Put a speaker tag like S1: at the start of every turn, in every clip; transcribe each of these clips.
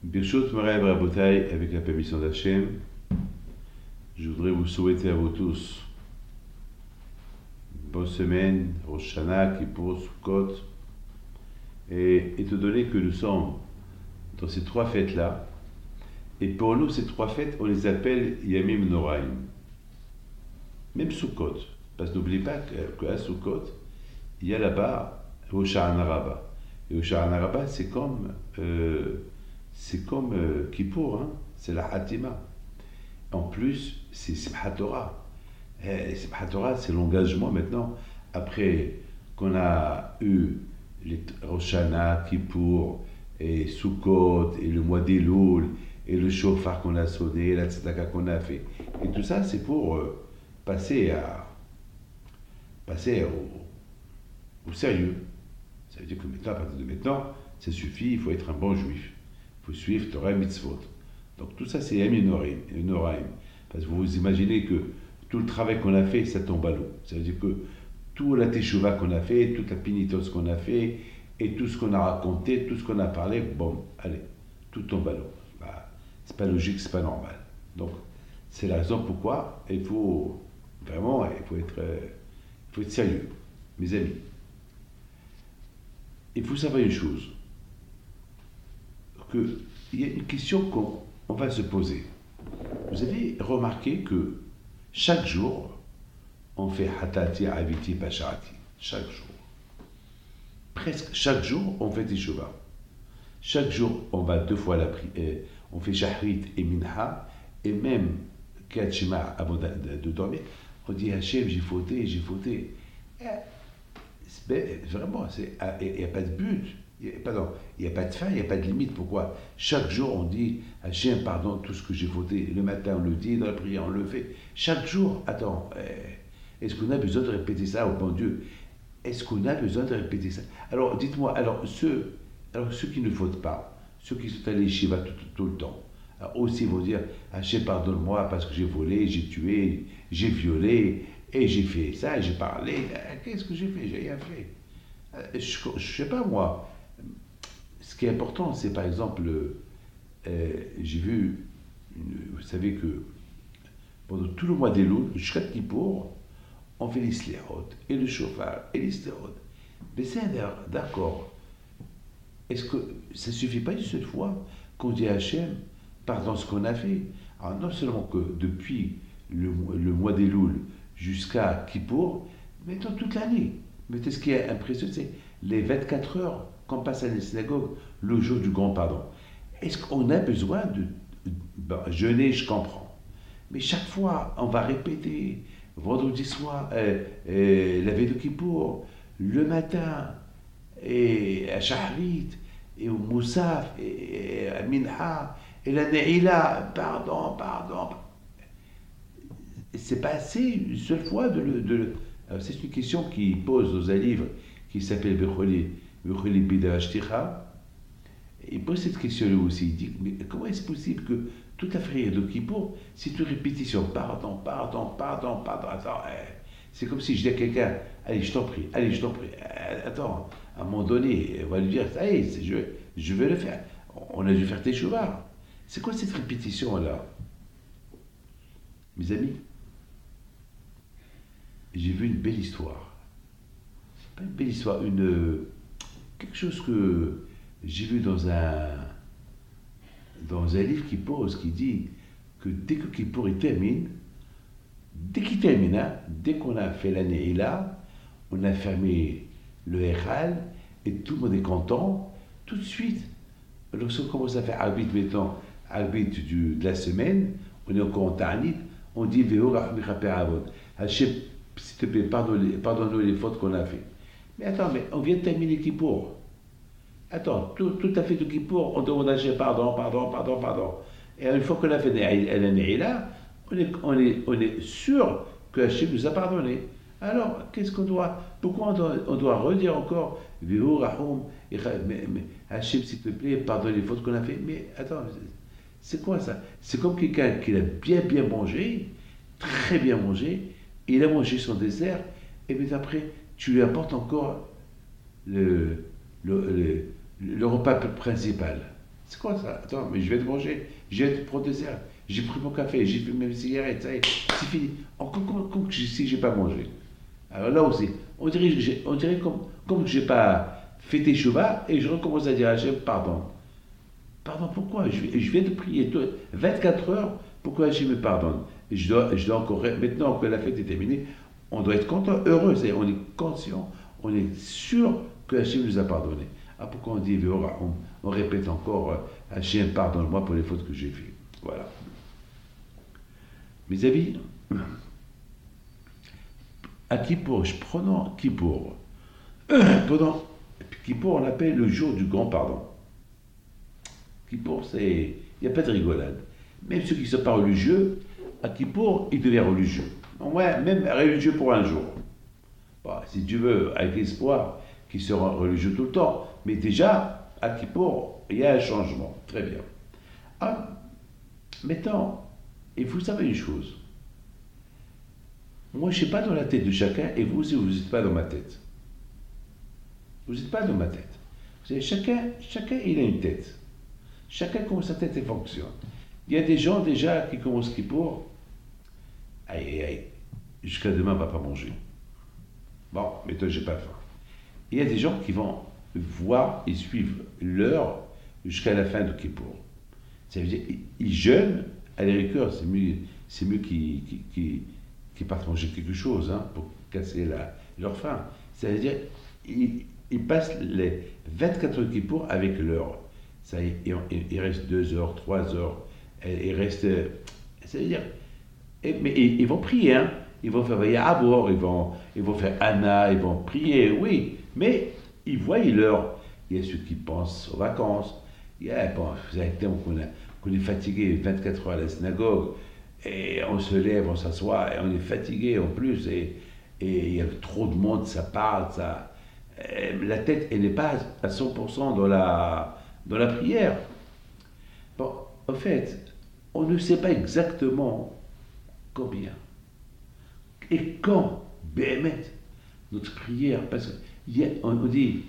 S1: Birshot Moraï Rabotai, avec la permission d'Hachem, je voudrais vous souhaiter à vous tous une bonne semaine, Rosh Hashanah, Kippour, Sukkot, et étant donné que nous sommes dans ces trois fêtes-là, et pour nous, ces trois fêtes, on les appelle Yamim Noraim, même Sukkot, parce que n'oubliez pas qu'à Sukkot, il y a là-bas Rosh Hashanah Rabbah. Et Rosh Hashanah Rabbah, c'est comme Kippour, hein? C'est la Hatima. En plus, c'est Simchat Torah. Et Simchat Torah, c'est l'engagement maintenant, après qu'on a eu les Rosh Hashanah, Kippour, et Sukkot, et le mois d'Elul, et le shofar qu'on a sonné, la tzedaka qu'on a fait. Et tout ça, c'est pour passer au sérieux. Ça veut dire que maintenant, à partir de maintenant, ça suffit, il faut être un bon juif. Il faut suivre Torah et Mitzvot. Donc tout ça, c'est Yamim Noraim. Parce que vous imaginez que tout le travail qu'on a fait, ça tombe à l'eau. Ça veut dire que toute la teshuva qu'on a fait, toute la pénitence qu'on a fait, et tout ce qu'on a raconté, tout ce qu'on a parlé, bon, allez, tout tombe à l'eau. Bah, c'est pas logique, c'est pas normal. Donc, c'est la raison pourquoi il faut vraiment, il faut être sérieux, mes amis. Il faut savoir une chose, qu'il y a une question qu'on va se poser. Vous avez remarqué que chaque jour, on fait Hatati, Aviti, Pacharati. Chaque jour. Presque chaque jour, on fait Teshuvah. Chaque jour, on va 2 fois la prière. On fait Shahrit et Minha. Et même Kachima, avant de dormir, on dit Hachem, j'ai fauté. Vraiment, il n'y a pas de but. Il n'y a pas de fin, il n'y a pas de limite. Pourquoi chaque jour on dit Hachem, pardon, tout ce que j'ai fauté. Le matin on le dit, dans la prière on le fait. Chaque jour, attends, est-ce qu'on a besoin de répéter ça au bon Dieu? Est-ce qu'on a besoin de répéter ça? Alors dites-moi, ceux qui ne fautent pas, ceux qui sont allés Shiva tout le temps, alors aussi vont dire Hachem, pardonne-moi parce que j'ai volé, j'ai tué, j'ai violé, et j'ai fait ça, et j'ai parlé. Qu'est-ce que j'ai fait? J'ai rien fait. Je ne sais pas moi. Ce qui est important, c'est par exemple, j'ai vu, vous savez que pendant tout le mois d'Elul, jusqu'à Kippour, on fait les slerot, et le shofar, et les slerot. Mais c'est d'accord. Est-ce que ça ne suffit pas une seule fois qu'on dit à Hachem, pardon ce qu'on a fait? Alors non seulement que depuis le mois d'Elul jusqu'à Kippour, mais dans toute l'année. Mais ce qui est impressionnant, c'est les 24 heures qu'on passe à la synagogue le jour du grand pardon. Est-ce qu'on a besoin de jeûner? Je comprends. Mais chaque fois, on va répéter, vendredi soir, la veille de Kippour, le matin, et à Shahrit, et au Moussaf, et à Minha, et la Ne'ila, pardon. C'est pas assez une seule fois Alors, c'est une question qui pose dans un livre qui s'appelle Becholi Bidashticha. Il pose cette question-là aussi. Il dit, mais comment est-ce possible que toute la prière de Kippour, c'est une répétition? Pardon. Attends, c'est comme si je dis à quelqu'un, allez, je t'en prie. Attends, à un moment donné, on va lui dire, allez, je vais le faire. On a dû faire tes chevaux. C'est quoi cette répétition-là? Mes amis, j'ai vu une belle histoire. Pas une belle histoire, quelque chose que j'ai vu dans un livre qui dit que dès que Kippour termine, dès qu'on a fait l'année là, on a fermé le Echal et tout le monde est content, tout de suite, lorsqu'on commence à faire arbitre de la semaine, on est encore en ta'anit, on dit Veho Rachmi Chaper Avot. Hachem, s'il te plaît, pardonne-nous les fautes qu'on a fait. Mais attends, on vient de terminer Kippour. Attends, tout à fait de Kippour, on demande à Hachem pardon. Et une fois qu'on a fait l'année là, on est sûr que Hachem nous a pardonné. Alors, pourquoi on doit redire encore Vehu Rahum, Hachem, s'il te plaît, pardonne les fautes qu'on a fait. Mais attends, c'est quoi ça? C'est comme quelqu'un qui a bien mangé, très bien mangé, il a mangé son dessert, et puis après, tu lui apportes encore le repas principal. C'est quoi ça? Attends, mais je vais te manger, je vais te prendre dessert, j'ai pris mon café, j'ai fumé mes cigarettes, ça y est, c'est fini. Encore comme si j'ai pas mangé. Alors là aussi, on dirait comme que j'ai pas fait tes chevaux et je recommence à dire à Hachem, pardon. Pardon, pourquoi? Je viens de prier 24 heures pour que Hachem me pardonne. Et je dois encore, maintenant que la fête est terminée, on doit être content, heureux, c'est-à-dire on est conscient, on est sûr que Hachem nous a pardonné. Ah, pourquoi on dit, on répète encore, Hachem, pardonne-moi pour les fautes que j'ai faites. Voilà. Mes amis, à Kippour, prenons Kippour. Pendant Kippour, on l'appelle le jour du grand pardon. Kippour, il n'y a pas de rigolade. Même ceux qui ne sont pas religieux, à Kippour, ils deviennent religieux. Ouais, même religieux pour un jour. Bon, si tu veux, avec l'espoir qu'ils seront religieux tout le temps. Mais déjà, à Kippour, il y a un changement. Très bien. Ah, maintenant, et vous savez une chose. Moi, je ne suis pas dans la tête de chacun, et vous aussi, vous n'êtes pas dans ma tête. Vous n'êtes pas dans ma tête. Vous savez, chacun, il a une tête. Chacun, comment sa tête fonctionne. Il y a des gens déjà qui commencent Kippour. Aïe, aïe, aïe. Jusqu'à demain, on ne va pas manger. Bon, mais toi, j'ai pas faim. Il y a des gens qui vont voir et suivre l'heure jusqu'à la fin de Kippour. Ça veut dire, ils jeûnent à la rigueur, c'est mieux qu'ils partent manger quelque chose, hein, pour casser leur faim. Ça veut dire, ils passent les 24 heures de Kippour avec l'heure. Ça y est, il reste 2 heures, 3 heures, il reste. Ça veut dire. Mais ils vont prier, hein. Ils vont faire Vayahavor, ils vont faire Anna, ils vont prier, oui. Mais ils voient l'heure. Il y a ceux qui pensent aux vacances. Il y a, bon, vous avez le temps qu'on est fatigué 24 heures à la synagogue, et on se lève, on s'assoit, et on est fatigué en plus, et il y a trop de monde, ça parle, ça. La tête, elle n'est pas à 100% dans la prière. Bon, en fait, on ne sait pas exactement combien et quand, Béhémet, notre prière, parce qu'on dit,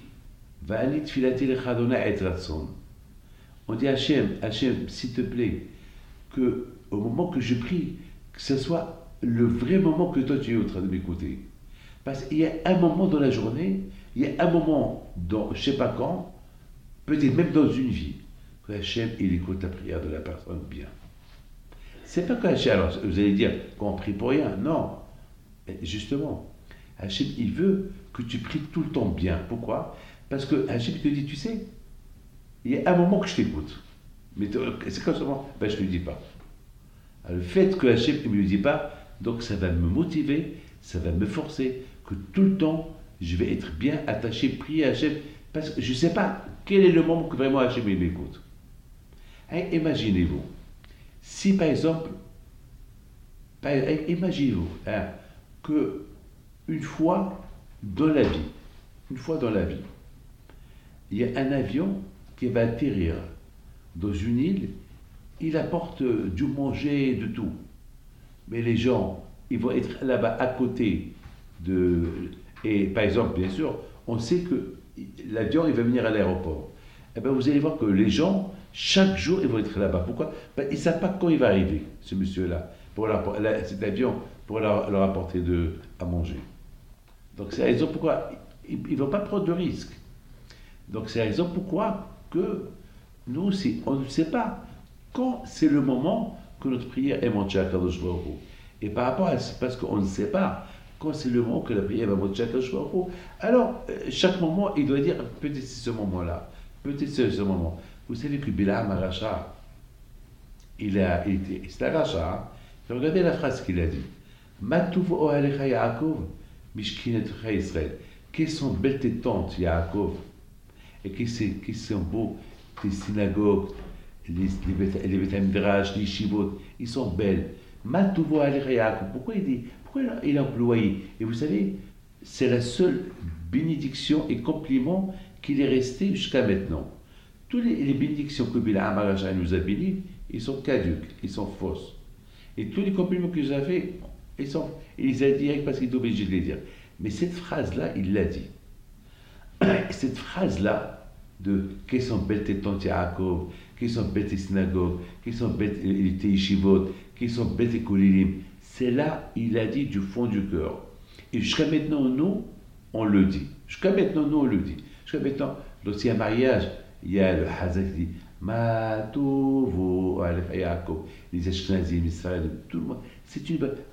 S1: Va'anit filati lechadona et ratson. On dit Hachem, s'il te plaît, que au moment que je prie, que ce soit le vrai moment que toi tu es en train de m'écouter. Parce qu'il y a un moment dans la journée, il y a un moment dans, je ne sais pas quand, peut-être même dans une vie, que Hachem, il écoute la prière de la personne bien. C'est pas que Hachem, alors vous allez dire qu'on prie pour rien, non. Justement, Hachem, il veut que tu pries tout le temps bien. Pourquoi? Parce que Hachem te dit, tu sais, il y a un moment que je t'écoute. Mais c'est comme ça, ben, je ne le dis pas. Alors, le fait que Hachem ne me le dit pas, donc ça va me motiver, ça va me forcer, que tout le temps, je vais être bien attaché, prier à Hachem, parce que je ne sais pas quel est le moment que vraiment Hachem m'écoute. Hein, imaginez-vous, si par exemple, imaginez-vous, hein, que une fois dans la vie, il y a un avion qui va atterrir dans une île, il apporte du manger, de tout. Mais les gens, ils vont être là-bas à côté de... Et par exemple, bien sûr, on sait que l'avion, il va venir à l'aéroport. Eh bien, vous allez voir que les gens, chaque jour, ils vont être là-bas. Pourquoi? Ben, ils ne savent pas quand il va arriver, ce monsieur-là, cet avion, pour leur apporter à manger. Donc c'est la raison pourquoi ils ne vont pas prendre de risques. Donc c'est la raison pourquoi que nous aussi, on ne sait pas quand c'est le moment que notre prière est montée à Kadosh Baruch Hu. Et par rapport à ça, parce qu'on ne sait pas quand c'est le moment que la prière va monter à Kadosh Baruch Hu, alors chaque moment, il doit dire peut-être c'est ce moment-là, peut-être c'est ce moment. Vous savez que Bilam Aracha, c'est un rachat, hein? Regardez la phrase qu'il a dit. Matuv Ohalecha Yaakov, Mishkinetecha Israël. Quelles sont belles tes tentes, Yaakov, et qui sont beaux tes synagogues, les Beth Midrash, les Shivot, ils sont belles. Matuv Ohalecha Yaakov. Pourquoi il a employé? Et vous savez, c'est la seule bénédiction et compliment qu'il est resté jusqu'à maintenant. Toutes les bénédictions que Bilam Aracha nous a bénies, ils sont caduques, ils sont fausses. Et tous les compliments que vous avez, il les a dit parce qu'il est obligé de les dire. Mais cette phrase-là, il l'a dit. Et cette phrase-là, de quelles sont belles tes tentes Yaakov, quelles sont belles tes synagogues, quelles sont belles tes yeshivot, quelles sont belles tes kolilim. C'est là, il a dit du fond du cœur. Et jusqu'à maintenant, nous, on le dit. Jusqu'à maintenant, nous, on le dit. Jusqu'à maintenant, lorsqu'il y a un mariage, il y a le Hazak qui dit Matovo Alef Yaakov, les Ashkenazim, Israël, tout le monde.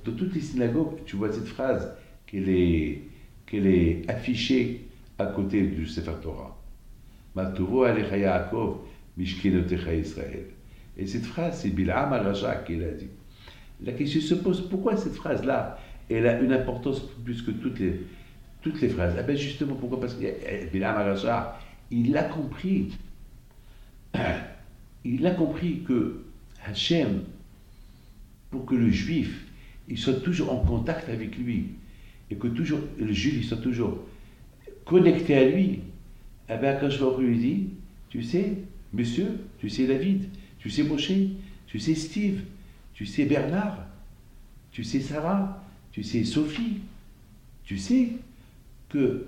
S1: Dans toutes les synagogues, tu vois cette phrase qu'elle est affichée à côté du Sefer Torah. Matovo Alef Yaakov, Mishkenotecha Israël. Et cette phrase, c'est Bil'am al-Raja qui l'a dit. La question se pose, pourquoi cette phrase-là, elle a une importance plus que toutes les phrases? Ah ben justement, pourquoi? Parce que Bil'am al-Raja, il a compris que Hachem, pour que le juif, il soit toujours en contact avec lui, et que toujours, le juif, il soit toujours connecté à lui, eh bien, quand je lui dis, tu sais, monsieur, tu sais David, tu sais Moshe, tu sais Steve, tu sais Bernard, tu sais Sarah, tu sais Sophie, tu sais qu'il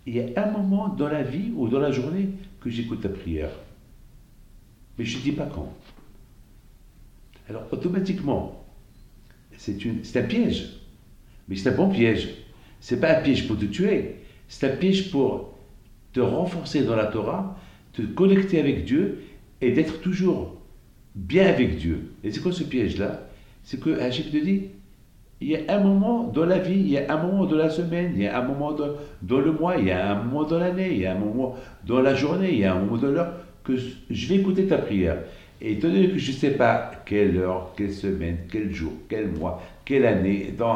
S1: y a un moment dans la vie ou dans la journée que j'écoute ta prière. Mais je ne dis pas quand. Alors, automatiquement, c'est un piège. Mais c'est un bon piège. Ce n'est pas un piège pour te tuer. C'est un piège pour te renforcer dans la Torah, te connecter avec Dieu et d'être toujours bien avec Dieu. Et c'est quoi ce piège-là? C'est que Hachem te dit, il y a un moment dans la vie, il y a un moment dans la semaine, il y a un moment dans le mois, il y a un moment dans l'année, il y a un moment dans la journée, il y a un moment dans l'heure, que je vais écouter ta prière. Et étant donné que je ne sais pas quelle heure, quelle semaine, quel jour, quel mois, quelle année, dans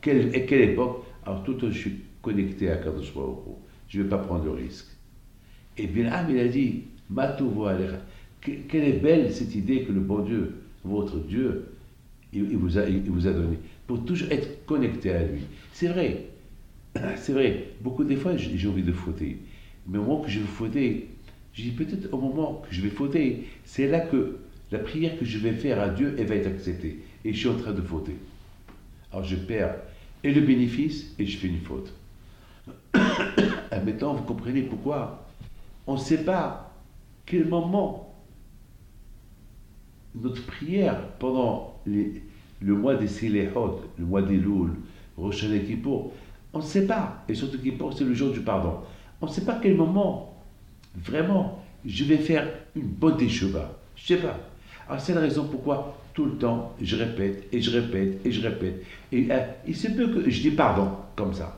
S1: quelle époque, alors tout le temps je suis connecté à Kadosh Baruch Hu. Je ne vais pas prendre de risque. Et Bil'am, il a dit, Matovo Alecha. Quelle est belle cette idée que le bon Dieu, votre Dieu, il vous a donnée, pour toujours être connecté à lui. C'est vrai, beaucoup des fois j'ai envie de fauter, mais au moment que je vais fauter, je dis peut-être au moment que je vais fauter, c'est là que la prière que je vais faire à Dieu, elle va être acceptée, et je suis en train de fauter. Alors je perds et le bénéfice, et je fais une faute. Maintenant, vous comprenez pourquoi on ne sait pas quel moment notre prière pendant le mois des Sélechot, le mois des Loul, Rosh Hashanah Kippour, on ne sait pas, et surtout Kippour, c'est le jour du pardon. On ne sait pas quel moment, vraiment, je vais faire une bonne teshuva. Je ne sais pas. Alors c'est la raison pourquoi tout le temps, je répète, et je répète, et je répète. Et il se peut que je dis pardon, comme ça.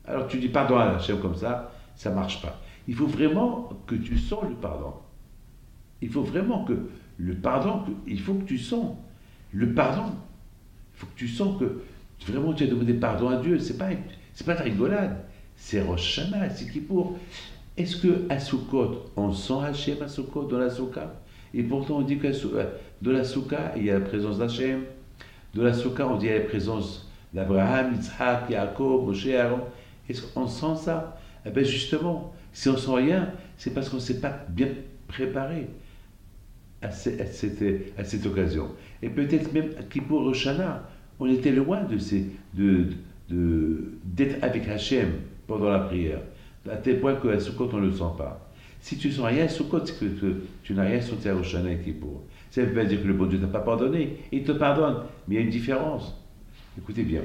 S1: Alors tu dis pardon à Hachem comme ça ne marche pas. Il faut vraiment que tu sens le pardon. Il faut vraiment que le pardon, il faut que tu sens. Le pardon, il faut que tu sens que vraiment tu as demandé pardon à Dieu. C'est pas de la rigolade. C'est Rosh Hashanah, c'est Kippour. Est-ce qu'à Sukkot, on sent Hachem à Sukkot, dans la Souka? Et pourtant on dit que dans la Souka, il y a la présence d'Hachem. Dans la Souka, on dit qu'il y a la présence d'Abraham, Yitzhak, Yaakov, Moshe, Aaron. Est-ce qu'on sent ça? Eh bien justement, si on ne sent rien, c'est parce qu'on ne s'est pas bien préparé à cette occasion. Et peut-être même à Kippour Rosh Hashanah, on était loin d'être avec Hachem pendant la prière, à tel point qu'à Sukkot, on ne le sent pas. Si tu ne sens rien à Sukkot, c'est que tu n'as rien senti à Rosh Hashanah et Kippour. Ça ne veut pas dire que le bon Dieu ne t'a pas pardonné, il te pardonne, mais il y a une différence. Écoutez bien,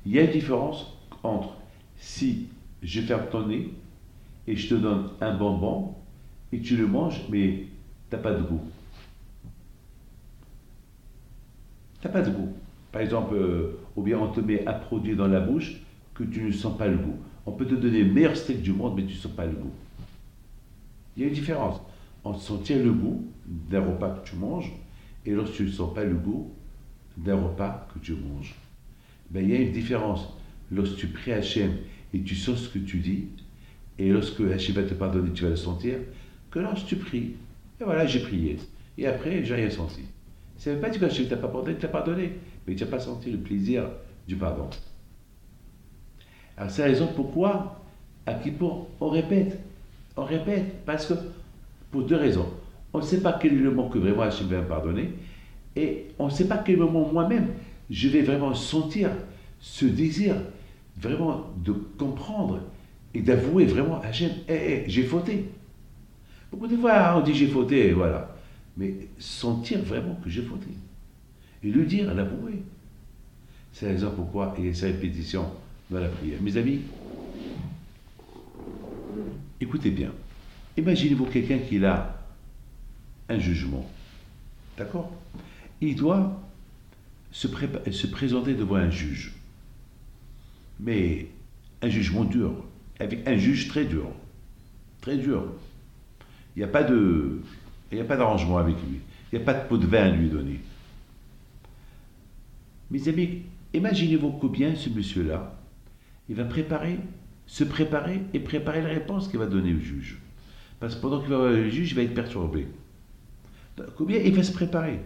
S1: il y a une différence entre si je ferme ton nez et je te donne un bonbon et tu le manges, mais tu n'as pas de goût. Tu n'as pas de goût. Par exemple, ou bien on te met un produit dans la bouche que tu ne sens pas le goût. On peut te donner le meilleur steak du monde, mais tu ne sens pas le goût. Il y a une différence entre sentir le goût d'un repas que tu manges et lorsque tu ne sens pas le goût d'un repas que tu manges. Ben, il y a une différence lorsque tu pries Hachem et tu sens ce que tu dis, et lorsque Hachem va te pardonner, tu vas le sentir, que lorsque tu pries, et voilà, j'ai prié, et après, j'ai rien senti. Ça ne veut pas dire que Hachem ne t'a pas pardonné, mais tu n'as pas senti le plaisir du pardon. Alors c'est la raison pourquoi, à Kippour, on répète, parce que, pour deux raisons. On ne sait pas quel est le moment que vraiment Hachem va me pardonner, et on ne sait pas quel moment moi-même je vais vraiment sentir ce désir, vraiment de comprendre et d'avouer vraiment Hachem, j'ai fauté. Beaucoup de fois, on dit j'ai fauté, voilà. Mais sentir vraiment que j'ai fauté. Et le dire, l'avouer. C'est la raison pourquoi il y a ces répétitions dans la prière. Mes amis, écoutez bien. Imaginez-vous quelqu'un qui a un jugement. D'accord? Il doit se présenter devant un juge. Mais un jugement dur. Avec un juge très dur. Très dur. Il n'y a pas d'arrangement avec lui. Il n'y a pas de pot de vin à lui donner. Mes amis, imaginez-vous combien ce monsieur-là, il va se préparer et préparer la réponse qu'il va donner au juge. Parce que pendant qu'il va voir le juge, il va être perturbé. Combien il va se préparer.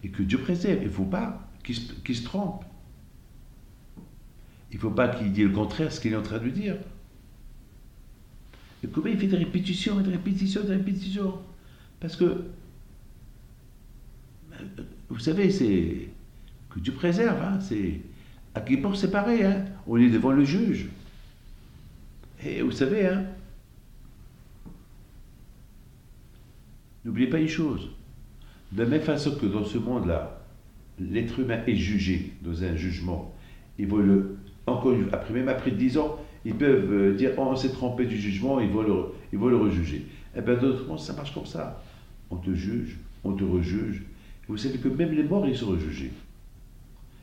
S1: Et que Dieu préserve, il ne faut pas qu'il se trompe. Il ne faut pas qu'il dise le contraire de ce qu'il est en train de dire. Et combien il fait des répétitions, de répétitions, de répétitions. Parce que, vous savez, c'est que Dieu préserve. Hein, c'est, à Kippour, c'est pareil. Hein, on est devant le juge. Et vous savez, hein, n'oubliez pas une chose. De la même façon que dans ce monde-là, l'être humain est jugé dans un jugement, ils vont même après 10 ans, ils peuvent dire oh, on s'est trompé du jugement, ils vont le rejuger. Et bien d'autres mondes, ça marche comme ça. On te juge, on te rejuge. Et vous savez que même les morts, ils sont rejugés.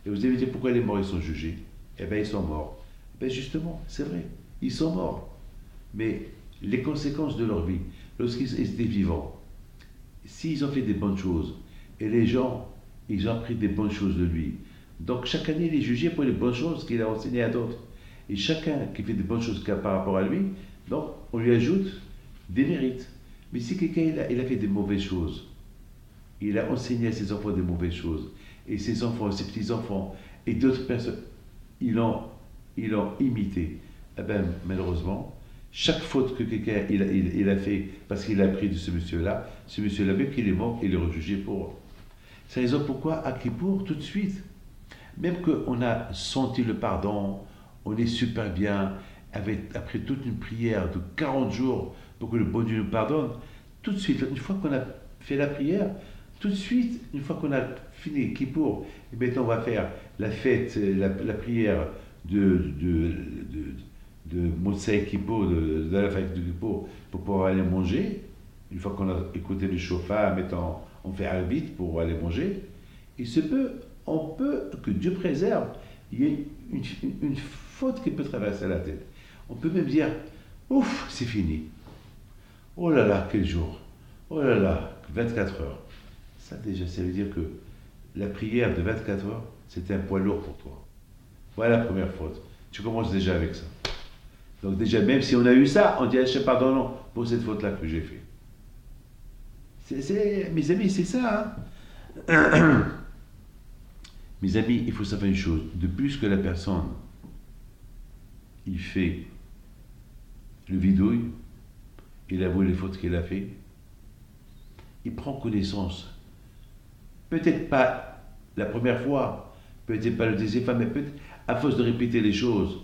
S1: Et vous allez me dire pourquoi les morts, ils sont jugés? Eh bien, ils sont morts. Eh bien, justement, c'est vrai, ils sont morts. Mais les conséquences de leur vie, lorsqu'ils étaient vivants, s'ils ont fait des bonnes choses, et les gens, ils ont appris des bonnes choses de lui, donc chaque année, il est jugé pour les bonnes choses qu'il a enseignées à d'autres. Et chacun qui fait des bonnes choses par rapport à lui, donc on lui ajoute des mérites. Mais si quelqu'un il a fait des mauvaises choses, il a enseigné à ses enfants des mauvaises choses, et ses enfants, ses petits-enfants, et d'autres personnes, ils l'ont imité, eh bien, malheureusement, chaque faute que quelqu'un il a fait parce qu'il a appris de ce monsieur-là, même qu'il est mort, il est rejugé pour. C'est la raison pourquoi, à Kippour, tout de suite, même qu'on a senti le pardon, on est super bien, après toute une prière de 40 jours pour que le bon Dieu nous pardonne, tout de suite, une fois qu'on a fait la prière, tout de suite, une fois qu'on a fini Kippour, et maintenant on va faire la fête, la prière de Motsei Kippour, de la fête de Kippour, pour pouvoir aller manger. Une fois qu'on a écouté le chauffard, maintenant on fait arbitre pour aller manger. On peut, que Dieu préserve, il y a une faute qui peut traverser la tête. On peut même dire, ouf, c'est fini. Oh là là, quel jour. Oh là là, 24 heures. Ça déjà, ça veut dire que la prière de 24 heures, c'était un poids lourd pour toi. Voilà la première faute. Tu commences déjà avec ça. Donc déjà, même si on a eu ça, on dit, Hachem, pardonne pour cette faute-là que j'ai fait. Mes amis, c'est ça. Hein. Mes amis, il faut savoir une chose. De plus que la personne, il fait le vidouille, il avoue les fautes qu'il a fait, il prend connaissance. Peut-être pas la première fois, peut-être pas le deuxième fois, mais peut-être à force de répéter les choses,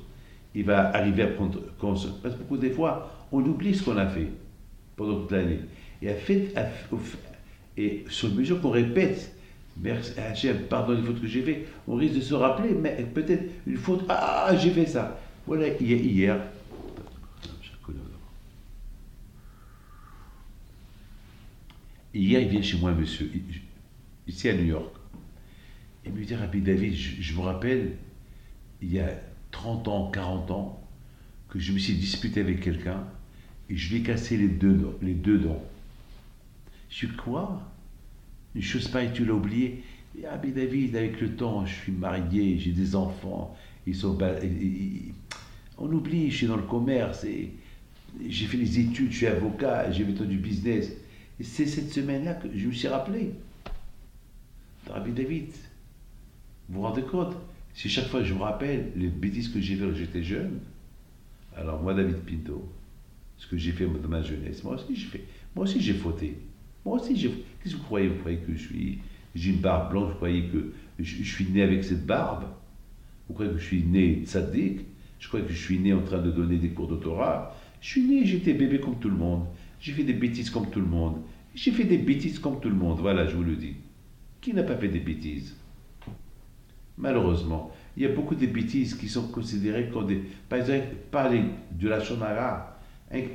S1: il va arriver à prendre conscience. Parce que beaucoup des fois, on oublie ce qu'on a fait pendant toute l'année. Et sur mesure qu'on répète, merci Hachem, pardonne les fautes que j'ai fait, on risque de se rappeler, mais peut-être une faute, ah, j'ai fait ça. Voilà, hier, il vient chez moi, monsieur, ici à New York. Il me dit, Rabbi David, je me rappelle, il y a 30 ans, 40 ans, que je me suis disputé avec quelqu'un et je lui ai cassé les deux dents. Je suis quoi? Une chose pareille, tu l'as oublié. Rabbi David, avec le temps, je suis marié, j'ai des enfants, on oublie, je suis dans le commerce, j'ai fait des études, je suis avocat, j'ai fait du business. Et c'est cette semaine-là que je me suis rappelé. Rabbi David, vous vous rendez compte? Si chaque fois je me rappelle les bêtises que j'ai fait quand j'étais jeune, alors moi, David Pinto, ce que j'ai fait dans ma jeunesse, moi aussi j'ai fauté. Qu'est-ce que vous croyez? Vous croyez que j'ai une barbe blanche? Vous croyez que je suis né avec cette barbe? Vous croyez que je suis né tzaddik? Je crois que je suis né en train de donner des cours de Torah? Je suis né, j'étais bébé comme tout le monde. j'ai fait des bêtises comme tout le monde. J'ai fait des bêtises comme tout le monde, voilà, je vous le dis. Qui n'a pas fait des bêtises? Malheureusement, il y a beaucoup de bêtises qui sont considérées comme des... Par exemple, parler de la shonara,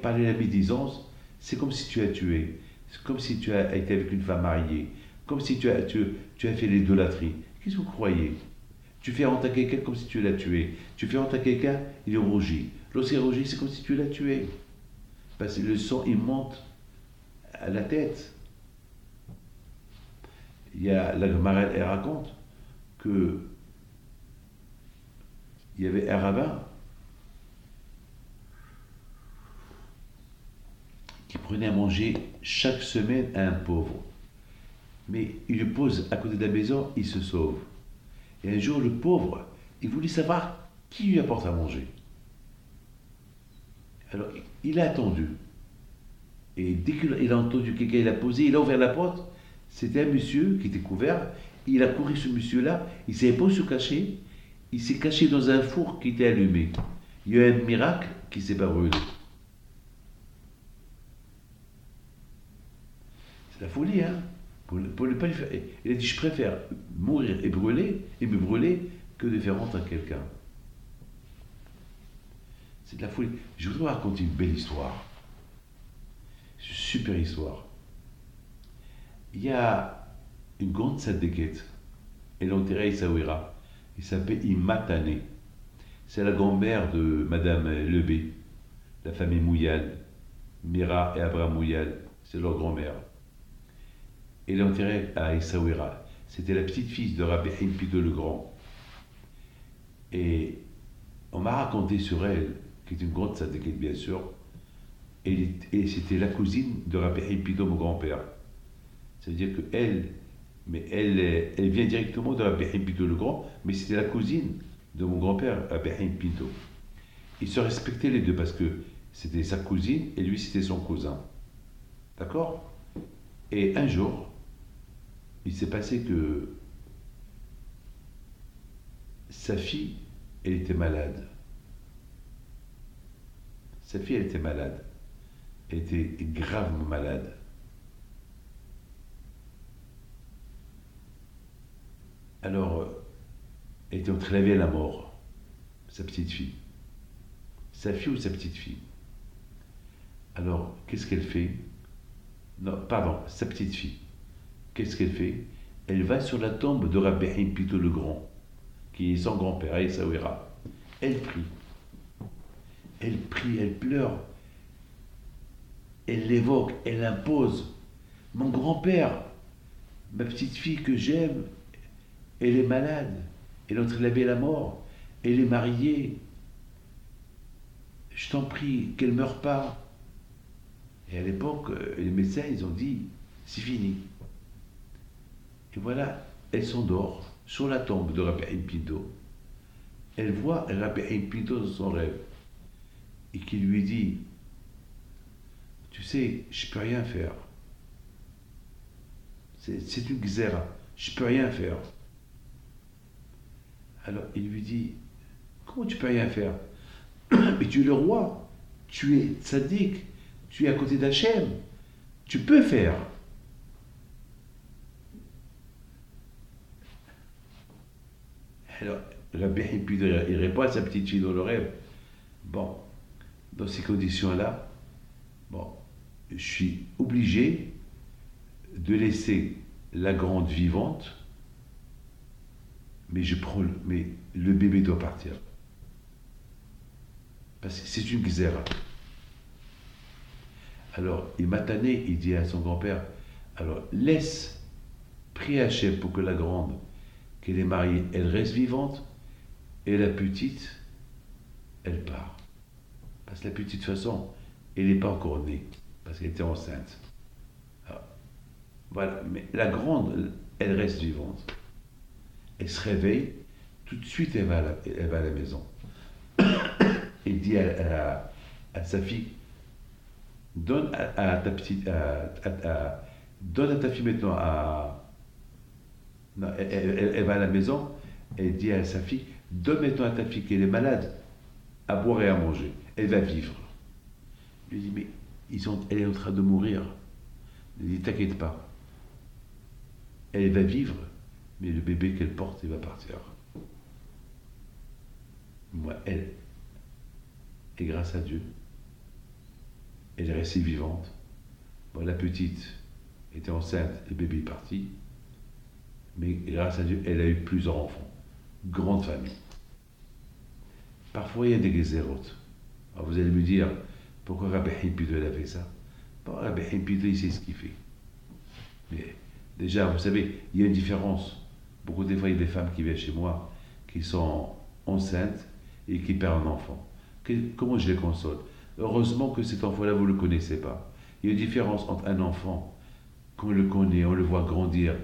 S1: parler de la médisance, c'est comme si tu as tué. C'est comme si tu as été avec une femme mariée. Comme si tu as fait l'idolâtrie. Qu'est-ce que vous croyez? Tu fais honte à quelqu'un comme si tu l'as tué. Tu fais honte à quelqu'un, il rougit. Lorsqu'il rougit, c'est comme si tu l'as tué. Parce que le sang, il monte à la tête. Il y a, la Gemara, elle raconte que il y avait un rabbin qui prenait à manger chaque semaine à un pauvre. Mais il le pose à côté de la maison, il se sauve. Et un jour, le pauvre, il voulait savoir qui lui apporte à manger. Alors, il a attendu. Et dès qu'il a entendu quelqu'un, il a posé, il a ouvert la porte. C'était un monsieur qui était couvert. Il a couru ce monsieur-là. Il ne savait pas où se cacher. Il s'est caché dans un four qui était allumé. Il y a eu un miracle qui ne s'est pas brûlé. C'est la folie, hein? Pour ne pas lui faire... Il a dit, je préfère mourir et me brûler, que de faire honte à quelqu'un. C'est de la folie. Je voudrais vous raconter une belle histoire. Une super histoire. Il y a une grande tzadékette. Elle est enterrée à Essaouira. Il s'appelle Imatane. C'est la grand-mère de Madame Lebé, la famille Mouyal. Mira et Abraham Mouyal. C'est leur grand-mère. Elle est enterrée à Essaouira. C'était la petite fille de Rabbi Haïm Pido le Grand. Et on m'a raconté sur elle, qui est une grande tzadékette bien sûr, et c'était la cousine de Rabbi Haïm Pido, mon grand-père. C'est-à-dire qu'elle, elle vient directement de Rabbi Haïm Pido le Grand, mais c'était la cousine de mon grand-père, Rabbi Haïm Pido. Ils se respectaient les deux parce que c'était sa cousine et lui c'était son cousin. D'accord? Et un jour, il s'est passé que sa fille, elle était malade. Sa fille, elle était malade. Elle était gravement malade. Alors, elle était entre la vie et la mort, sa petite fille. Sa fille ou sa petite fille? Alors, qu'est-ce qu'elle fait? Non, pardon, sa petite fille. Qu'est-ce qu'elle fait? Elle va sur la tombe de Rabbi Haïm Pido le Grand, qui est son grand-père, à Essaouira. Elle prie. Elle prie, elle pleure. Elle l'évoque, elle impose. Mon grand-père, ma petite fille que j'aime, elle est malade. Elle est entre la vie et la mort. Elle est mariée. Je t'en prie, qu'elle ne meure pas. Et à l'époque, les médecins, ils ont dit, c'est fini. Et voilà, elle s'endort sur la tombe de Rabbi Haïm Pido. Elle voit Rabbi Haïm Pido dans son rêve. Et qui lui dit, tu sais, je ne peux rien faire. C'est une xéra, je ne peux rien faire. Alors il lui dit, comment tu peux rien faire? Mais tu es le roi, tu es tzaddik, tu es à côté d'Hachem, tu peux faire. Alors Rabbi Haïm Pido, il répond à sa petite fille dans le rêve. Bon, dans ces conditions-là, bon, je suis obligé de laisser la grande vivante, mais le bébé doit partir. Parce que c'est une xéra. Alors, il m'a tanné, il dit à son grand-père, alors laisse, prie Hachem pour que la grande, qu'elle est mariée, elle reste vivante, et la petite, elle part. Parce que la petite, de toute façon, elle n'est pas encore née, parce qu'elle était enceinte. Alors, voilà, mais la grande, elle reste vivante. Elle se réveille, tout de suite elle va à la maison. Il dit à sa fille, donne à ta petite, donne à ta fille maintenant non, elle va à la maison, elle dit à sa fille, donne maintenant à ta fille qui est malade, à boire et à manger. Elle va vivre. Il lui dit, mais Elle est en train de mourir. Il dit, t'inquiète pas, elle va vivre, mais le bébé qu'elle porte, il va partir. Moi, elle, et grâce à Dieu, elle est restée vivante. Bon, la petite était enceinte, le bébé est parti, mais grâce à Dieu, elle a eu plusieurs enfants. Grande famille. Parfois, il y a des gézérotes. Alors vous allez me dire, pourquoi Rabbi Himpido a fait ça? Bon, Rabbi Himpido, il sait ce qu'il fait. Mais déjà, vous savez, il y a une différence. Beaucoup de fois, il y a des femmes qui viennent chez moi, qui sont enceintes et qui perdent un enfant. Comment je les console? Heureusement que cet enfant-là, vous ne le connaissez pas. Il y a une différence entre un enfant, qu'on le connaît, on le voit grandir,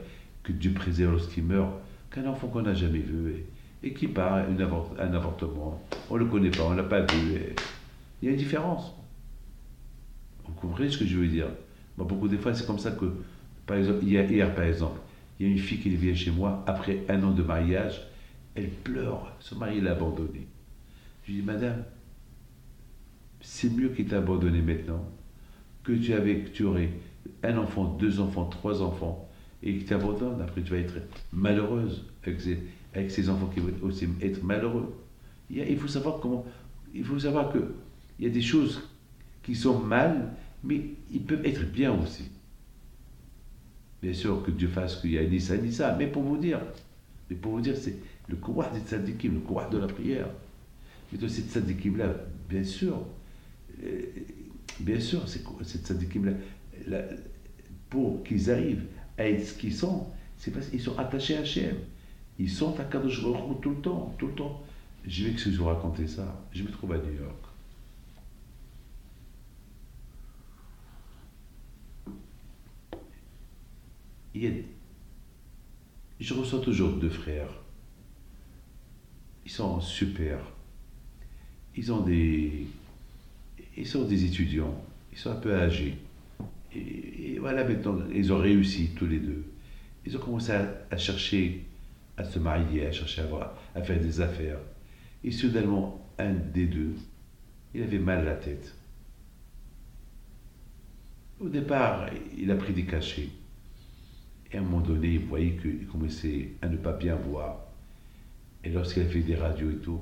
S1: que Dieu préserve lorsqu'il meurt, qu'un enfant qu'on n'a jamais vu et qui part un avortement. On ne le connaît pas, on ne l'a pas vu. Il y a une différence. Vous comprenez ce que je veux dire? Bon, beaucoup de fois, c'est comme ça que, par exemple, hier, par exemple, il y a une fille qui vient chez moi, après 1 an de mariage, elle pleure, son mari l'a abandonnée. Je lui dis, madame, c'est mieux qu'il t'ait abandonné maintenant, que tu aurais un enfant, 2 enfants, 3 enfants, et qu'il t'abandonne, après tu vas être malheureuse avec ces enfants qui vont aussi être malheureux. Il faut savoir que il y a des choses qui sont mal, mais ils peuvent être bien aussi. Bien sûr que Dieu fasse qu'il y a ni ça ni ça, mais pour vous dire, c'est le courage des tzadikim, le courage de la prière. Mais de ces tzadikim-là, bien sûr, ces tzadikim-là, pour qu'ils arrivent à être ce qu'ils sont, c'est parce qu'ils sont attachés à Hachem. Ils sont à Kadosh Baruch Hu tout le temps, tout le temps. Je vais vous raconter ça. Je me trouve à New York. Je reçois toujours 2 frères. Ils sont super. Ils sont des étudiants. Ils sont un peu âgés. Et voilà, maintenant, ils ont réussi tous les deux. Ils ont commencé à chercher à se marier, à chercher à faire des affaires. Et soudainement, un des deux, il avait mal à la tête. Au départ, il a pris des cachets. Et à un moment donné, il voyait qu'il commençait à ne pas bien voir. Et lorsqu'il a fait des radios et tout,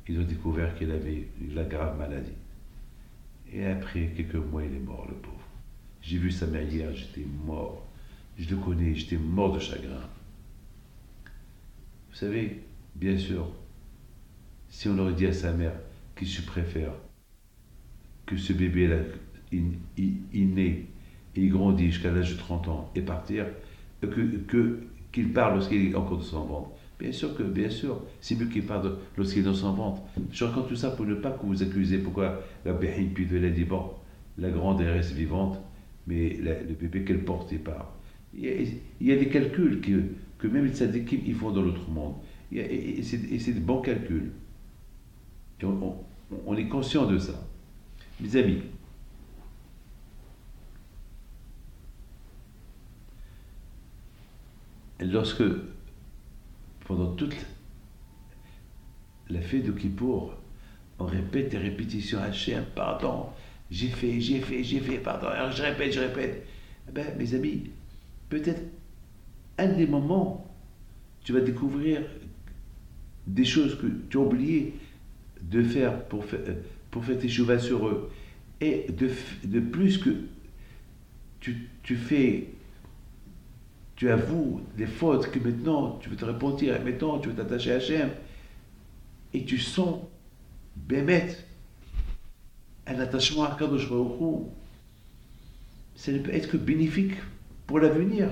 S1: ils ont découvert qu'il avait la grave maladie. Et après quelques mois, il est mort, le pauvre. J'ai vu sa mère hier, j'étais mort. Je le connais, j'étais mort de chagrin. Vous savez, bien sûr, si on aurait dit à sa mère qu'il se préfère que ce bébé-là, il naît et il grandit jusqu'à l'âge de 30 ans et partir, qu'il parle lorsqu'il est encore dans son ventre. Bien sûr, c'est mieux qu'il parle lorsqu'il est dans son ventre. Je raconte tout ça pour ne pas que vous accusez pourquoi la Béhin puis de la dit, bon, la grande elle reste vivante, mais le bébé qu'elle porte, il part. Il y a des calculs que même les tzadikim ils font dans l'autre monde. Et c'est des bons calculs. Et on est conscient de ça. Mes amis, lorsque, pendant toute la fête de Kippour, on répète des répétitions à Hachem, pardon, j'ai fait, pardon, alors je répète. Eh ben, mes amis, peut-être un des moments, tu vas découvrir des choses que tu as oublié de faire pour faire tes chouvas sur eux. Et de plus que tu avoues les fautes que maintenant tu veux te repentir, et maintenant tu veux t'attacher à Hachem, et tu sens, Bémet, un attachement à Kadosh Baruch Hu, ça ne peut être que bénéfique pour l'avenir.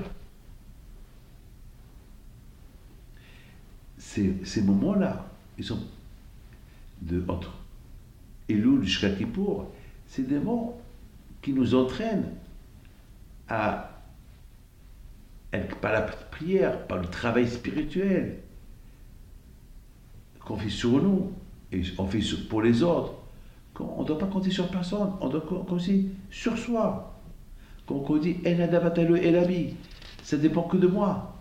S1: Ces moments-là, ils sont entre Elul jusqu'à Kippour, c'est des moments qui nous entraînent par la prière, par le travail spirituel qu'on fait sur nous et on fait pour les autres. On ne doit pas compter sur personne, on doit compter sur soi. Quand on dit ça dépend que de moi.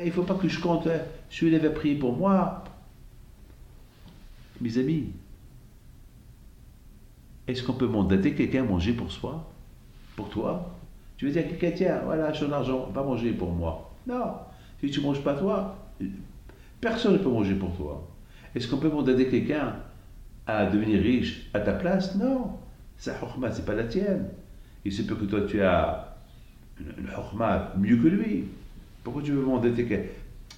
S1: Il ne faut pas que je compte, celui-là va prier pour moi. Mes amis, Est-ce qu'on peut mandater quelqu'un à manger pour soi? Pour toi? Tu veux dire à quelqu'un, tiens, voilà, j'ai de l'argent, va manger pour moi. Non. Si tu ne manges pas toi, personne ne peut manger pour toi. Est-ce qu'on peut mandater quelqu'un à devenir riche à ta place? Non. Sa hurma, c'est pas la tienne. Il se peut que toi, tu as une hurma mieux que lui. Pourquoi tu veux mandater quelqu'un?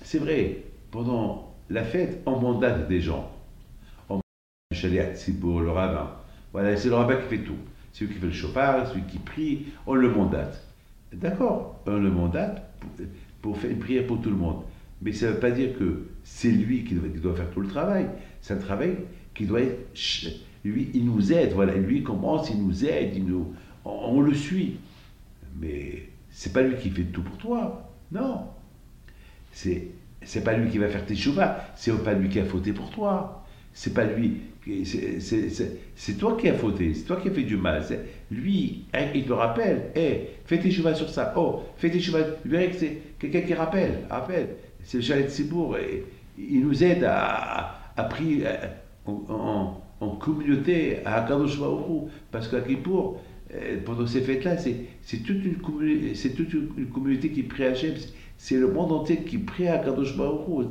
S1: C'est vrai, pendant la fête, on mandate des gens. On mandate le shaliach tzibur, le rabbin. Voilà, c'est le rabbin qui fait tout. C'est lui qui fait le chauffard, celui qui prie, on le mandate. D'accord, on le mandate pour faire une prière pour tout le monde. Mais ça ne veut pas dire que c'est lui qui doit faire tout le travail. C'est un travail qui doit être... Lui, il nous aide, voilà. Lui, il commence, il nous aide, on le suit. Mais c'est pas lui qui fait tout pour toi. Non. C'est pas lui qui va faire tes chouvas. C'est pas lui qui a fauté pour toi. C'est pas lui. C'est toi qui as fauté. C'est toi qui as fait du mal. Lui, hein, il te rappelle. Hey, fais tes chouvas sur ça. Oh, fais tes chouvas. Vous verrez que c'est quelqu'un qui rappelle. C'est le chalet de Sibourg. Il nous aide à prier en communauté à Kadosh Baruch Hu. Parce qu'à Kippour, pendant ces fêtes-là, c'est toute une communauté qui prie à Hachem. C'est le monde entier qui prie à Kadosh Baruch Hu.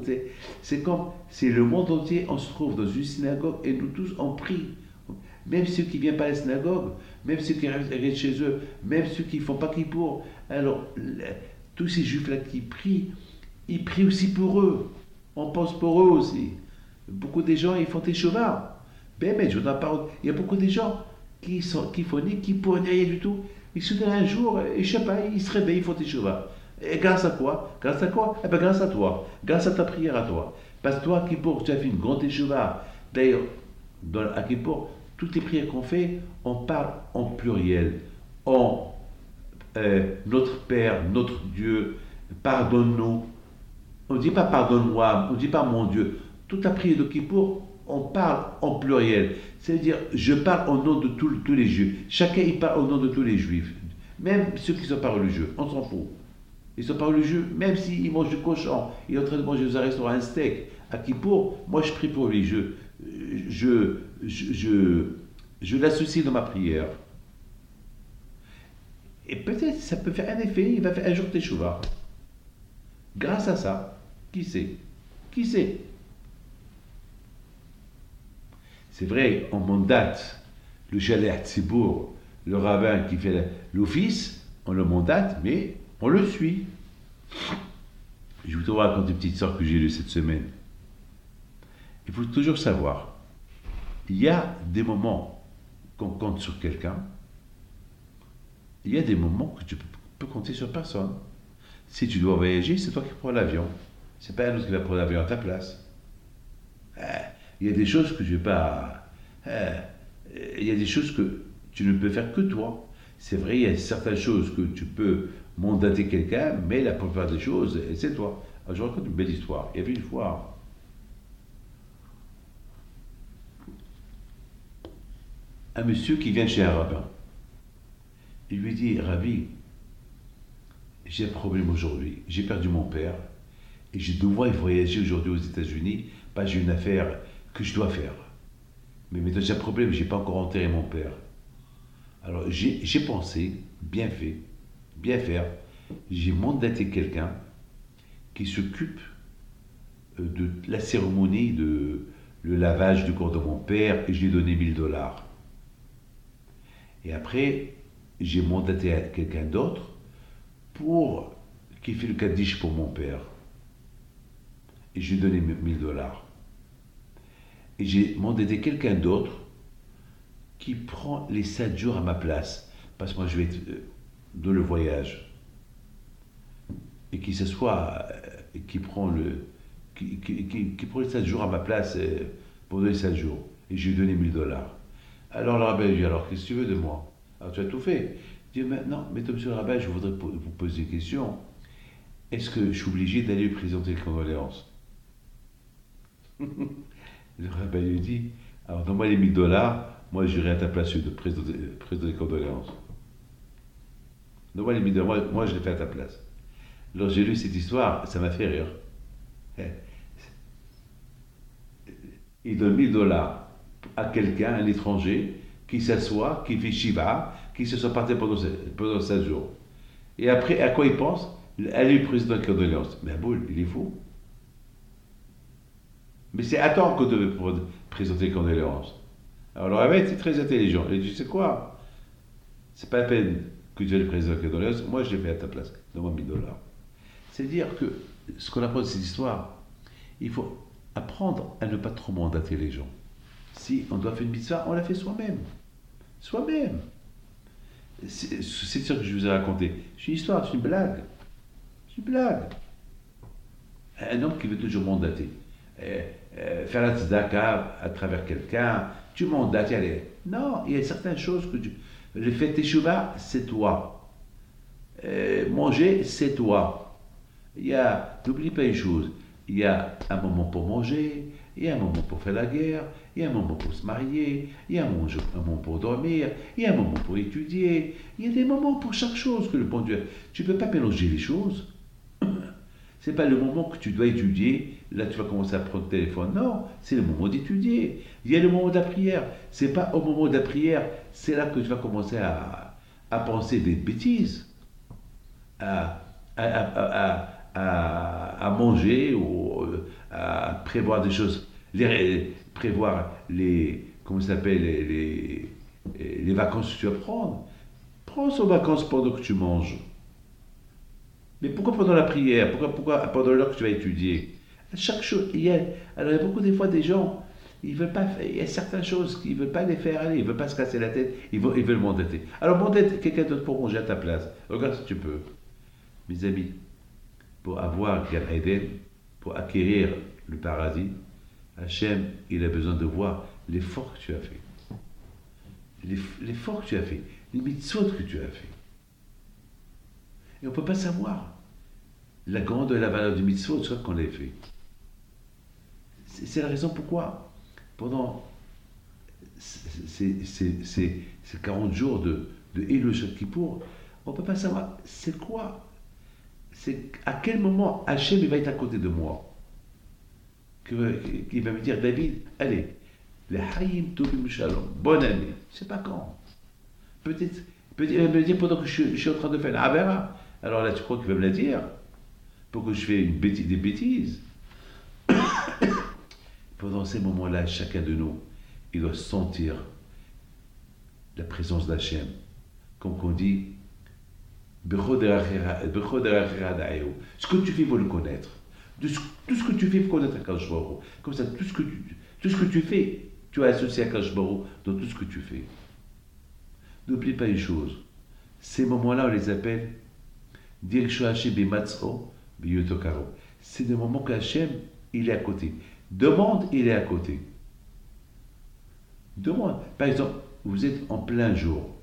S1: C'est le monde entier, on se trouve dans une synagogue et nous tous on prie. Même ceux qui ne viennent pas à la synagogue, même ceux qui restent chez eux, même ceux qui ne font pas Kippour. Alors, tous ces juifs-là qui prient, ils prient aussi pour eux. On pense pour eux aussi. Beaucoup de gens, ils font des chevards. Ben, mais je n'en parle. Il y a beaucoup de gens qui font ni qui pour rien du tout. Ils se donnent un jour, et je sais pas, ils se réveillent, ils font des chevards. Et grâce à quoi? Grâce à quoi? Eh bien, grâce à toi. Grâce à ta prière à toi. Parce que toi, à Kippour, tu as fait une grande écheva. D'ailleurs, à Kippour, toutes les prières qu'on fait, on parle en pluriel. Notre Père, notre Dieu, pardonne-nous. On ne dit pas pardonne-moi, on ne dit pas mon Dieu. Toute la prière de Kippour, on parle en pluriel. C'est-à-dire, je parle au nom de tous les juifs. Chacun, il parle au nom de tous les juifs. Même ceux qui ne sont pas religieux, on s'en fout. Ils ne sont pas religieux, même s'ils mangent du cochon. Il est en train de manger dans un restaurant un steak. À Kippour, moi je prie pour lui. Je l'associe dans ma prière. Et peut-être ça peut faire un effet, il va faire un jour teshuva. Grâce à ça, qui sait? Qui sait? C'est vrai, on mandate le shaliach tzibur, le rabbin qui fait l'office, on le mandate, mais on le suit. Je vous raconter une petite histoire que j'ai lue cette semaine. Il faut toujours savoir, il y a des moments qu'on compte sur quelqu'un, il y a des moments que tu peux compter sur personne. Si tu dois voyager, c'est toi qui prends l'avion. C'est pas un autre qui va prendre l'avion à ta place. Il y a des choses que je vais pas... il y a des choses que tu ne peux faire que toi. C'est vrai, il y a certaines choses que tu peux mandater quelqu'un, mais la plupart des choses, c'est toi. Alors, je raconte une belle histoire. Il y avait une fois un monsieur qui vient chez un rabbin. Il lui dit, Rabbi, j'ai un problème aujourd'hui. J'ai perdu mon père et je dois voyager aujourd'hui aux États-Unis parce que j'ai une affaire que je dois faire. Mais maintenant j'ai un problème, je n'ai pas encore enterré mon père. Alors j'ai pensé, bien fait, bien faire, j'ai mandaté quelqu'un qui s'occupe de la cérémonie de le lavage du corps de mon père et je lui ai donné $1000. Et après, j'ai mandaté quelqu'un d'autre pour qui fait le kaddish pour mon père. Et je lui ai donné $1000. Et j'ai mandaté quelqu'un d'autre qui prend les 7 jours à ma place. Parce que moi, je vais être dans le voyage. Et qui s'assoit, qui prend prend les 7 jours à ma place pour donner 7 jours. Et je lui ai donné $1000. Alors le rabbin lui dit, alors qu'est-ce que tu veux de moi? Alors tu as tout fait. Il dit, maintenant, monsieur le rabbin, je voudrais vous poser une question. Est-ce que je suis obligé d'aller lui présenter les condoléances? Le rabbin lui dit, alors donne-moi les $1000, moi j'irai à ta place de présenter les condoléances. Donne-moi les $1000, moi je les fais à ta place. Alors j'ai lu cette histoire, ça m'a fait rire. Il donne $1000 à quelqu'un, un étranger, qui s'assoit, qui fait Shiva, qui se sont partis pendant 7 jours. Et après, à quoi il pense? Elle est président de condoléances. Mais Aboul, il est fou. Mais c'est à temps qu'on devait présenter les condoléances. Alors, le Rav était très intelligent. Il a dit, tu sais quoi? C'est pas la peine que tu aies le président de condoléances. Moi, je l'ai fait à ta place. Donne-moi 1000 $. C'est-à-dire que ce qu'on apprend de cette histoire, il faut apprendre à ne pas trop mandater les gens. Si on doit faire une mitzvah, on la fait soi-même. Soi-même. C'est sûr que je vous ai raconté. C'est une histoire, c'est une blague. C'est une blague. Un homme qui veut toujours mandater. Faire la tzedaka à travers quelqu'un, tu mandates, allez. Non, il y a certaines choses que tu... Le fait teshuva, c'est toi. Manger, c'est toi. N'oublie pas une chose. Il y a un moment pour manger, il y a un moment pour faire la guerre, il y a un moment pour se marier, il y a un moment pour dormir, il y a un moment pour étudier, il y a des moments pour chaque chose que le bon Dieu... Tu ne peux pas mélanger les choses. C'est pas le moment que tu dois étudier, là tu vas commencer à prendre le téléphone. Non, c'est le moment d'étudier. Il y a le moment de la prière. C'est pas au moment de la prière, c'est là que tu vas commencer à penser des bêtises, à, à, à, à manger ou à prévoir des choses, prévoir les, comment ça s'appelle, les vacances que tu vas prendre. Prends ces vacances pendant que tu manges. Mais pourquoi pendant la prière? Pourquoi pendant l'heure que tu vas étudier? Chaque chose, alors il y a beaucoup des fois des gens, ils veulent pas, il y a certaines choses qu'ils veulent pas les faire aller, ils veulent pas se casser la tête, ils veulent mandater. Alors mandate quelqu'un d'autre pour manger à ta place. Regarde si tu peux. Mes amis, pour avoir Gan Eden, pour acquérir le paradis, Hachem, il a besoin de voir l'effort que tu as fait. L'effort que tu as fait, les mitzvot que tu as fait. Et on ne peut pas savoir la grandeur et la valeur du mitzvot, soit qu'on l'ait fait. C'est la raison pourquoi, pendant ces 40 jours de Elul Shel Kippour, on ne peut pas savoir c'est quoi. C'est à quel moment Hachem va être à côté de moi. Qu'il va me dire, David, allez, les Hayim Tovim Shalom, bonne année. Je ne sais pas quand. Peut-être il va me le dire pendant que je suis en train de faire la Avera. Alors là, tu crois qu'il va me la dire pour que je fasse des bêtises? Pendant ces moments-là, chacun de nous, il doit sentir la présence d'Hachem. Comme on dit, ce que tu fais, il faut le connaître. Tout ce que tu fais, il faut connaître Akadosh Baruch Hu. Comme ça, tout ce que tu fais, tu as associé Akadosh Baruch Hu dans tout ce que tu fais. N'oublie pas une chose. Ces moments-là, on les appelle c'est des moments qu'Hachem, il est à côté. Demande, il est à côté. Demande. Par exemple, vous êtes en plein jour.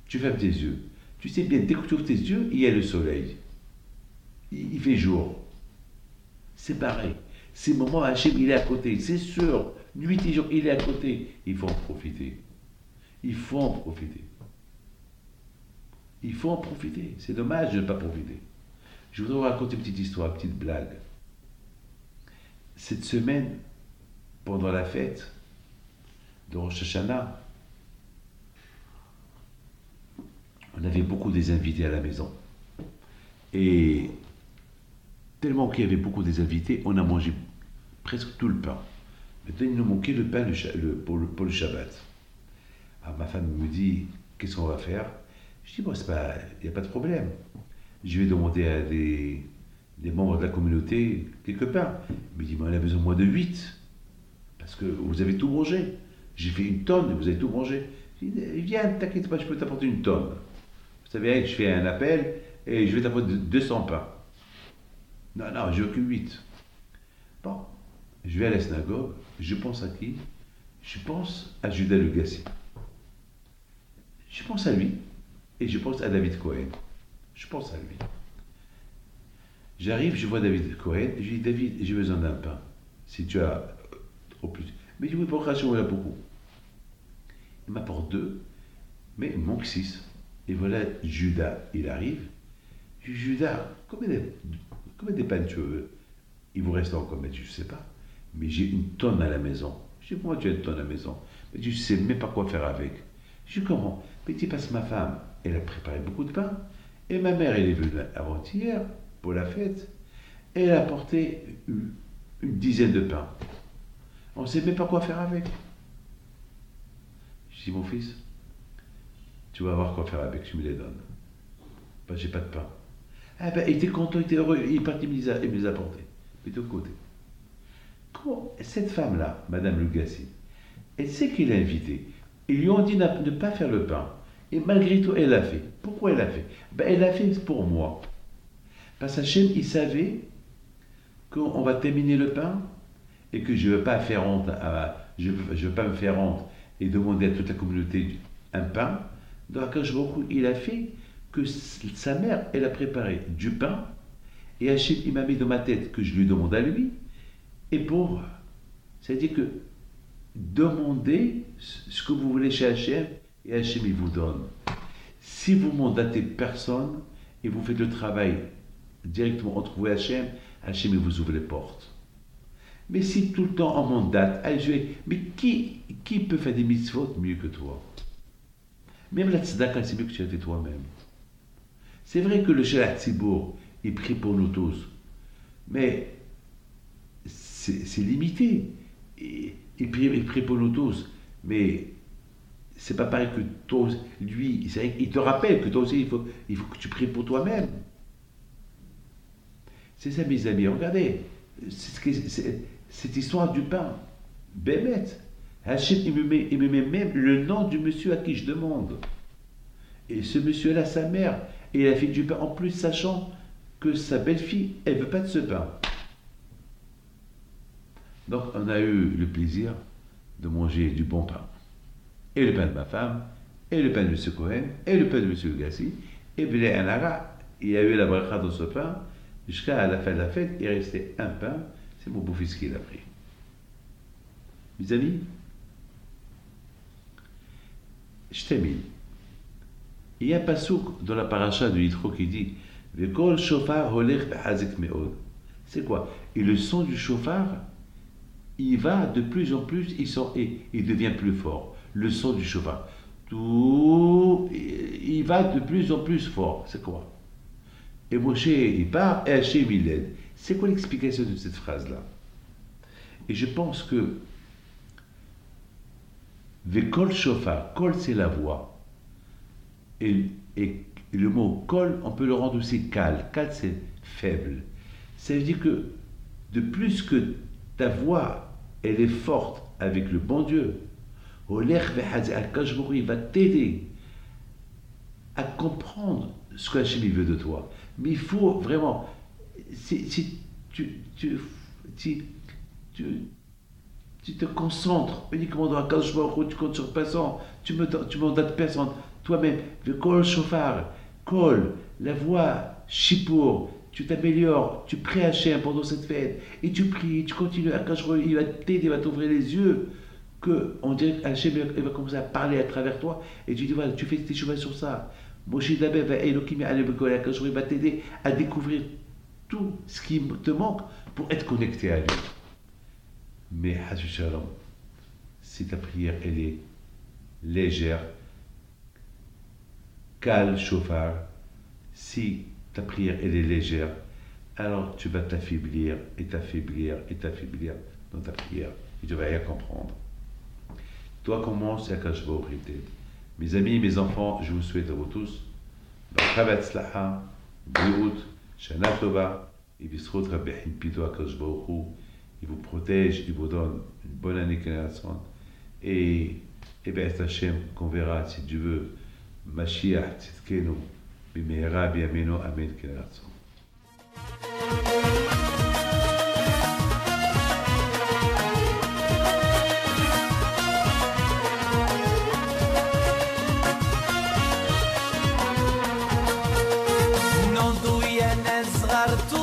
S1: Tu fermes tes yeux. Tu sais bien, dès que tu ouvres tes yeux, il y a le soleil. Il fait jour. C'est pareil. Ces moments, Hachem, il est à côté. C'est sûr. Nuit et jour, il est à côté. Il faut en profiter. Il faut en profiter. Il faut en profiter. C'est dommage de ne pas profiter. Je voudrais vous raconter une petite histoire, une petite blague. Cette semaine, pendant la fête de Rosh Hashanah, on avait beaucoup des invités à la maison. Et tellement qu'il y avait beaucoup des invités, on a mangé presque tout le pain. Maintenant, il nous manquait le pain pour le Shabbat. Alors ma femme me dit, qu'est-ce qu'on va faire? Je dis, bon, il n'y a pas de problème. Je vais demander à des membres de la communauté quelques pains. Il me dit, mais on a besoin moins de 8. Parce que vous avez tout mangé. J'ai fait une tonne et vous avez tout mangé. Je dis, viens, t'inquiète pas, je peux t'apporter une tonne. Vous savez, je fais un appel et je vais t'apporter 200 pains. Non, je veux que 8. Bon, je vais à la synagogue. Je pense à qui? Je pense à Judas le Gassi. Je pense à lui. Et je pense à David Cohen. Je pense à lui. J'arrive, je vois David Cohen, et je dis, David, j'ai besoin d'un pain. Si tu as au plus. Mais il dit, oui, pour Rachel, il y a beaucoup. Il m'apporte 2, mais il manque 6. Et voilà, Judas, il arrive. Je dis, Judas, combien de pains tu veux? Il vous reste encore, mais je ne sais pas. Mais j'ai une tonne à la maison. Je dis, pourquoi tu as une tonne à la maison? Mais je ne sais même pas quoi faire avec. Je dis comment? Mais dis parce que ma femme, elle a préparé beaucoup de pain, et ma mère, elle est venue avant-hier pour la fête, et elle a apporté une dizaine de pains. On ne sait même pas quoi faire avec. Je dis, mon fils, tu vas voir quoi faire avec, tu me les donnes. Ben, j'ai pas de pain. Ah ben, il était content, il était heureux, il est parti me les apporter. Mais de côté. Comment cette femme-là, Madame Lugassi, elle sait qu'il est invité. Ils lui ont dit de ne pas faire le pain. Et malgré tout, elle l'a fait. Pourquoi elle l'a fait? Ben, elle l'a fait pour moi. Parce qu'Hachem, il savait qu'on va terminer le pain et que je ne veux pas faire honte, je veux pas me faire honte et demander à toute la communauté un pain. Donc, Akash Baruch Hu, il a fait que sa mère, elle a préparé du pain et Hachem, il m'a mis dans ma tête que je lui demande à lui. Et pour, c'est-à-dire que demandez ce que vous voulez chez Hachem et Hachem, il vous donne. Si vous mandatez personne et vous faites le travail directement entre vous et Hachem, Hachem, il vous ouvre les portes. Mais si tout le temps on mandate, mais qui peut faire des mitzvot mieux que toi? Même la tzedaka, c'est mieux que tu as fait toi-même. C'est vrai que le Shelah Tzibour, il prie pour nous tous, mais c'est limité. Il prie pour nous tous, mais c'est pas pareil que toi, lui, il te rappelle que toi aussi, il faut que tu pries pour toi-même. C'est ça, mes amis, regardez, cette histoire du pain, Bémet, Hachem, il me met même le nom du monsieur à qui je demande. Et ce monsieur-là, sa mère, et il a fait du pain, en plus sachant que sa belle-fille, elle ne veut pas de ce pain. Donc, on a eu le plaisir de manger du bon pain. Et le pain de ma femme, et le pain de M. Cohen, et le pain de M. Gassi. Et puis, il y a eu la bracha dans ce pain. Jusqu'à la fin de la fête, il restait un pain. C'est mon beau-fils qui l'a pris. Mes amis, je termine. Il y a un passouk dans la paracha de Yitro qui dit Vekol shofar holech behazik meod. C'est quoi? Et le son du shofar, il va de plus en plus, il devient plus fort. Le son du shofar. Il va de plus en plus fort. C'est quoi? Et Moshe, il part, et Hachem, il l'aide. C'est quoi l'explication de cette phrase-là? Et je pense que Vekol shofar, kol c'est la voix. Et le mot kol, on peut le rendre aussi kal. Kal, c'est faible. Ça veut dire que de plus que ta voix, elle est forte avec le bon Dieu, il va t'aider à comprendre ce que Hachem veut de toi. Mais il faut vraiment, si tu te concentres uniquement dans Akadosh Baruch Hu, tu comptes sur personne, tu mandates personne, toi-même, le kol shofar, kol, la voix, shipour, tu t'améliores, tu pries Hachem pendant cette fête, et tu pries, tu continues, Akadosh Baruch Hu, il va t'aider, il va t'ouvrir les yeux, on dirait qu'Hachem va commencer à parler à travers toi, et tu dis, voilà, tu fais tes cheveux sur ça. Moshe Daber va Elohim va t'aider à découvrir tout ce qui te manque pour être connecté à lui. Mais Hashu Shalom, si ta prière elle est légère, Kal Shofar, si ta prière elle est légère, alors tu vas t'affaiblir et t'affaiblir et t'affaiblir dans ta prière et tu vas rien comprendre. Toi commence à Akash Baruch Hu t'aide. Mes amis, mes enfants, je vous souhaite à vous tous Bracha Batzlacha, Briut, Shana Tova, et Bisrot Rabbi Pito Akash Baruch Hu, il vous protège, il vous donne une bonne année Kénération, et Be'ez Hashem, qu'on verra, si Dieu veut, Mashiach Tzidkenu, Bimehera Biyameno, Amen Kénération.
S2: Non tu ienes rartu